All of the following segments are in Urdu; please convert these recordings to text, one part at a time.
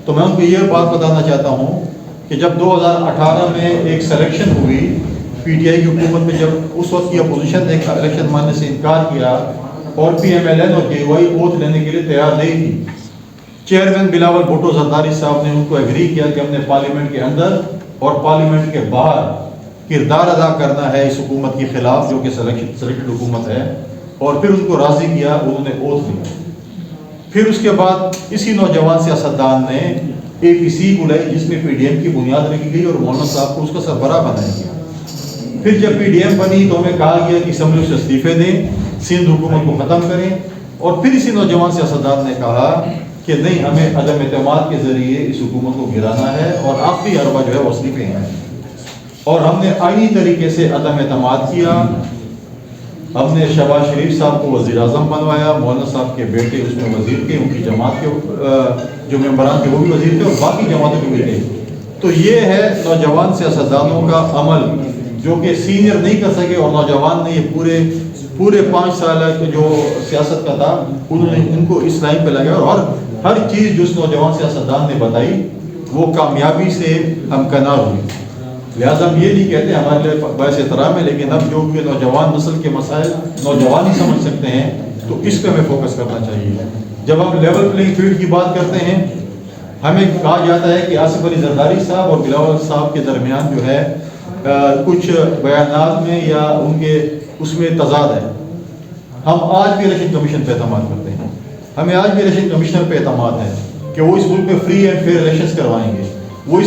تو میں ان کو یہ بات بتانا چاہتا ہوں کہ جب 2018 میں ایک سلیکشن ہوئی پی ٹی آئی کی حکومت میں، جب اس وقت کی اپوزیشن نے الیکشن ماننے سے انکار کیا اور پی ایم ایل این اور جے وائی اوتھ لینے کے لیے تیار نہیں تھی، چیئرمین بلاول بھٹو زرداری صاحب نے ان کو ایگری کیا کہ ہم نے پارلیمنٹ کے اندر اور پارلیمنٹ کے باہر کردار ادا کرنا ہے اس حکومت کے خلاف جو کہ سلیکٹڈ حکومت ہے، اور پھر ان کو راضی کیا، انہوں نے اوتھ لیا۔ پھر اس کے بعد اسی نوجوان سیاستدان نے اے پی سی بلائی جس میں پی ڈی ایم کی بنیاد رکھی گئی اور مولانا صاحب کو اس کا سربراہ بنایا گیا۔ پھر جب پی ڈی ایم بنی تو ہمیں کہا گیا کہ اسمبلی سے استعفے دیں، سندھ حکومت کو ختم کریں، اور پھر اسی نوجوان سیاستدان نے کہا کہ نہیں، ہمیں عدم اعتماد کے ذریعے اس حکومت کو گرانا ہے، اور آخری حربہ جو ہے وہ استعفے ہیں، اور ہم نے آئینی طریقے سے عدم اعتماد کیا۔ ہم نے شہباز شریف صاحب کو وزیر اعظم بنوایا، مولانا صاحب کے بیٹے اس میں وزیر تھے، ان کی جماعت کے جو ممبران تھے وہ بھی وزیر تھے، اور باقی جماعتوں کے بھی تھے۔ تو یہ ہے نوجوان سیاستدانوں کا عمل جو کہ سینئر نہیں کر سکے، اور نوجوان نے یہ پورے 5 سال جو سیاست کا تھا انہوں نے ان کو اس لائن پہ لگایا، اور ہر چیز جو اس نوجوان سیاستدان نے بتائی وہ کامیابی سے ہمکنار ہوئی۔ لہٰذا ہم یہ نہیں کہتے، ہمارے لیے باعث احترام ہے، لیکن اب جو کہ نوجوان نسل کے مسائل نوجوان ہی سمجھ سکتے ہیں تو اس پہ ہمیں فوکس کرنا چاہیے۔ جب ہم لیول پلینگ فیلڈ کی بات کرتے ہیں، ہمیں کہا جاتا ہے کہ آصف علی زرداری صاحب اور بلاول صاحب کے درمیان جو ہے کچھ بیانات میں یا ان کے اس میں تضاد ہے۔ ہم آج بھی الیکشن کمیشن پہ اعتماد کرتے ہیں، ہمیں آج بھی الیکشن کمیشنر پہ اعتماد ہے کہ وہ اس ملک میں فری اینڈ فیئر الیکشنز کروائیں گے۔ وہ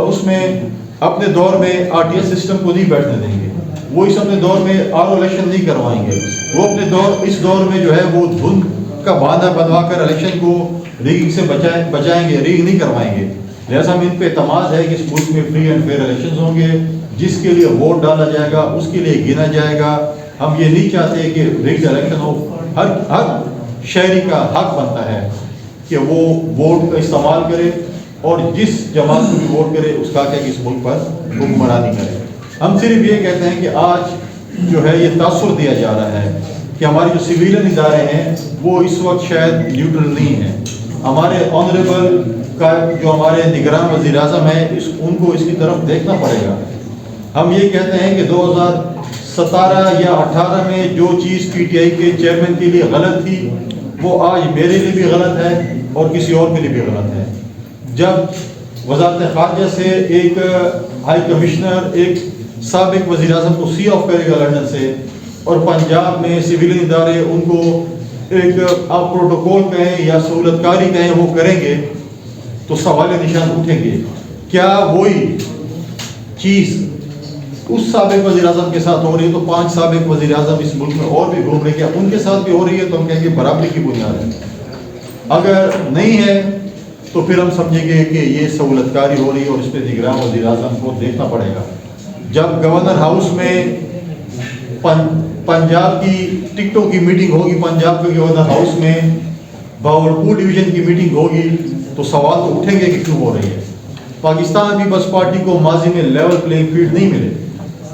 اس میں اپنے دور میں آر ٹی ایس سسٹم کو نہیں بیٹھنے دیں گے، وہ اس اپنے دور میں آر او الیکشن نہیں کروائیں گے، وہ اپنے اس دور میں جو ہے وہ دھند کا بہانہ بنوا کر الیکشن کو ریگنگ سے بچائیں گے، ریگ نہیں کروائیں گے۔ لہٰذا ہم ان پہ اعتماد ہے کہ اس ملک میں فری اینڈ فیئر الیکشنز ہوں گے، جس کے لیے ووٹ ڈالا جائے گا اس کے لیے گنا جائے گا۔ ہم یہ نہیں چاہتے کہ ریگڈ الیکشن ہو۔ ہر شہری کا حق بنتا ہے کہ وہ ووٹ کا استعمال کرے، اور جس جماعت کو بھی ووٹ کرے اس کا کہ اس ملک پر حکمرانی کرے۔ ہم صرف یہ کہتے ہیں کہ آج جو ہے یہ تاثر دیا جا رہا ہے کہ ہمارے جو سویلین ادارے ہیں وہ اس وقت شاید نیوٹرل نہیں ہیں۔ ہمارے آنریبل کا جو ہمارے نگراں وزیر اعظم ہیں ان کو اس کی طرف دیکھنا پڑے گا۔ ہم یہ کہتے ہیں کہ 2017 یا 18 میں جو چیز پی ٹی آئی کے چیئرمین کے لیے غلط تھی وہ آج میرے لیے بھی غلط ہے اور کسی اور کے لیے بھی غلط ہے۔ جب وزارت خارجہ سے ایک ہائی کمشنر ایک سابق وزیر اعظم کو سی آف کرے گا لنڈن سے، اور پنجاب میں سویلین ادارے ان کو ایک آپ پروٹوکول کہیں یا سہولت کاری کہیں وہ کریں گے تو سوال نشان اٹھیں گے۔ کیا وہی چیز اس سابق وزیر اعظم کے ساتھ ہو رہی ہے تو 5 سابق وزیر اعظم اس ملک میں اور بھی گھوم رہے، کیا ان کے ساتھ بھی ہو رہی ہے؟ تو ہم کہیں گے برابری کی بنیاد ہے۔ اگر نہیں ہے تو پھر ہم سمجھیں گے کہ یہ سہولت کاری ہو رہی ہے اور اس پہ نگراں وزیر اعظم کو دیکھنا پڑے گا۔ جب گورنر ہاؤس میں پنجاب کی ٹکٹوں کی میٹنگ ہوگی، پنجاب کے گورنر ہاؤس میں باولپور ڈویژن کی میٹنگ ہوگی تو سوال تو اٹھیں گے کہ کیوں ہو رہی ہے۔ پاکستان پیپلز پارٹی کو ماضی میں لیول پلینگ فیلڈ نہیں ملے۔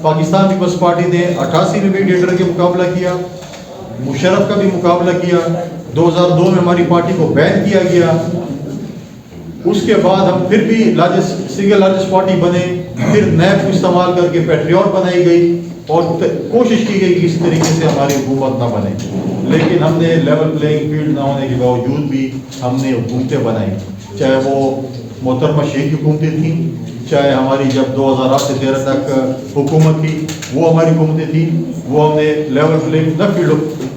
پاکستان پیپلز پارٹی نے 88 میں میڈیٹر کے مقابلہ کیا، مشرف کا بھی مقابلہ کیا، 2002 میں ہماری پارٹی کو بین کیا گیا، اس کے بعد ہم پھر بھی سنگل لارجسٹ پارٹی بنے، پھر نیب کو استعمال کر کے پیٹریوٹ بنائی گئی اور کوشش کی گئی کہ اس طریقے سے ہماری حکومت نہ بنے، لیکن ہم نے لیول پلینگ فیلڈ نہ ہونے کے باوجود بھی ہم نے حکومتیں بنائی، چاہے وہ محترمہ شیخ کی حکومتیں تھیں، چاہے ہماری جب 2008 سے 13 تک حکومت تھی وہ ہماری حکومتیں تھیں، وہ ہم نے لیول پلینگ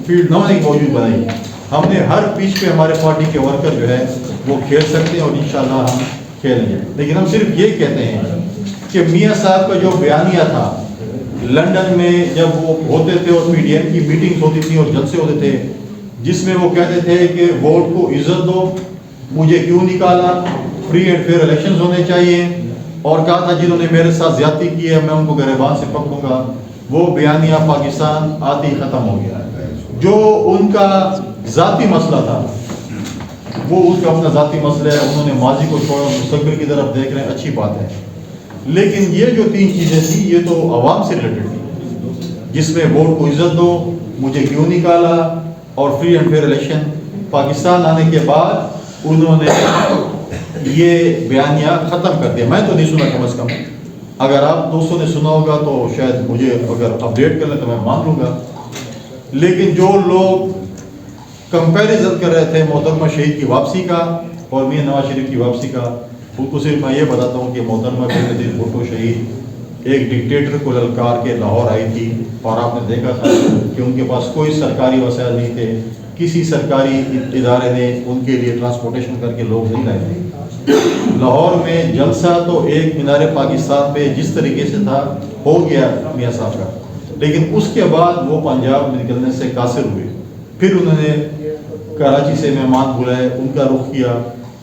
فیلڈ نہ ہونے کے باوجود بنائی۔ ہم نے ہر پیچ پہ ہمارے پارٹی کے ورکر جو ہے وہ کھیل سکتے ہیں اور انشاءاللہ ہم کھیلیں گے، لیکن ہم صرف یہ کہتے ہیں کہ میاں صاحب کا جو بیانیہ تھا لنڈن میں جب وہ ہوتے تھے اور پی ڈی ایم کی میٹنگز ہوتی تھیں اور جلسے ہوتے تھے، جس میں وہ کہتے تھے کہ ووٹ کو عزت دو، مجھے کیوں نکالا، فری اینڈ فیئر الیکشنز ہونے چاہیے، اور کہا تھا جنہوں نے میرے ساتھ زیادتی کی ہے میں ان کو گریبان سے پکڑوں گا، وہ بیانیہ پاکستان آتے ہی ختم ہو گیا۔ جو ان کا ذاتی مسئلہ تھا وہ ان کا اپنا ذاتی مسئلہ ہے، انہوں نے ماضی کو چھوڑا، مستقبل کی طرف دیکھ رہے ہیں، اچھی بات ہے، لیکن یہ جو 3 چیزیں تھیں یہ تو عوام سے ریلیٹڈ تھی، جس میں ووٹ کو عزت دو، مجھے کیوں نکالا، اور free and fair election. Pakistan آنے کے بعد انہوں نے یہ بیانیہ ختم کر دیا. میں تو نہیں سنا کم از کم. اگر آپ دوستوں نے سنا ہوگا تو شاید مجھے اگر اپڈیٹ کر لیں تو میں مان لوں گا. لیکن جو لوگ کمپیریزن کر رہے تھے محترمہ شہید کی واپسی کا اور میاں نواز شریف کی واپسی کا، ان کو صرف میں یہ بتاتا ہوں کہ محترمہ بے نظیر بھٹو شہید ایک ڈکٹیٹر کو للکار کے لاہور آئی تھی، اور آپ نے دیکھا تھا کہ ان کے پاس کوئی سرکاری وسائل نہیں تھے. کسی سرکاری ادارے نے ان کے لیے ٹرانسپورٹیشن کر کے لوگ نہیں لائے تھے. لاہور میں جلسہ تو ایک مینار پاکستان پہ جس طریقے سے تھا ہو گیا میاں صاحب کا، لیکن اس کے بعد وہ پنجاب میں نکلنے سے قاصر ہوئے. پھر انہوں نے کراچی سے مہمان بلائے، ان کا رخ کیا،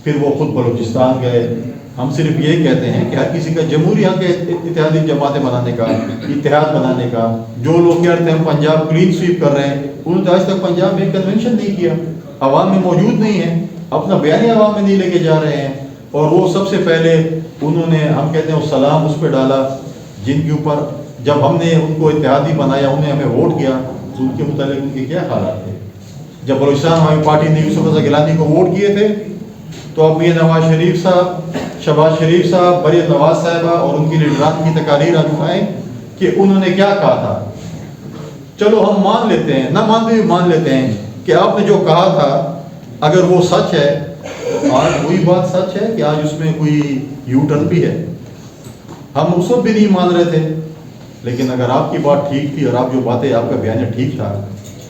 پھر وہ خود بلوچستان گئے. ہم صرف یہ کہتے ہیں کہ ہر کسی کا جمہوری حق ہے اتحادی جماعتیں بنانے کا، اتحاد بنانے کا. جو لوگ کہتے ہیں ہم پنجاب کلین سویپ کر رہے ہیں، انہوں نے آج تک پنجاب میں کنونشن نہیں کیا، عوام میں موجود نہیں ہیں، اپنا بیانیہ عوام میں نہیں لے کے جا رہے ہیں. اور وہ سب سے پہلے انہوں نے، ہم کہتے ہیں وہ سلام اس پہ ڈالا جن کے اوپر جب ہم نے ان کو اتحادی بنایا، انہیں ہمیں ووٹ کیا، تو ان کے متعلق ان کے کیا حالات تھے. جب بلوچستان عوامی پارٹی نے یوسف رضا گیلانی کو ووٹ کیے تھے تو اب میاں نواز شریف صاحب، شہباز شریف صاحب، مریم نواز صاحبہ اور ان کی لیڈران کی تقاریر اٹھائیں کہ انہوں نے کیا کہا تھا. چلو ہم مان لیتے ہیں، نہ مانتے بھی مان لیتے ہیں کہ آپ نے جو کہا تھا اگر وہ سچ ہے، آج وہی بات سچ ہے کہ آج اس میں کوئی یو ٹرن بھی ہے. ہم اس وقت بھی نہیں مان رہے تھے، لیکن اگر آپ کی بات ٹھیک تھی اور آپ جو باتیں، آپ کا بیانیہ ٹھیک تھا،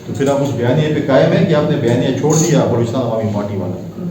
تو پھر آپ اس بیانیے پہ قائم ہیں کہ آپ نے بیانیہ چھوڑ دیا بلوچستان عوامی پارٹی والا.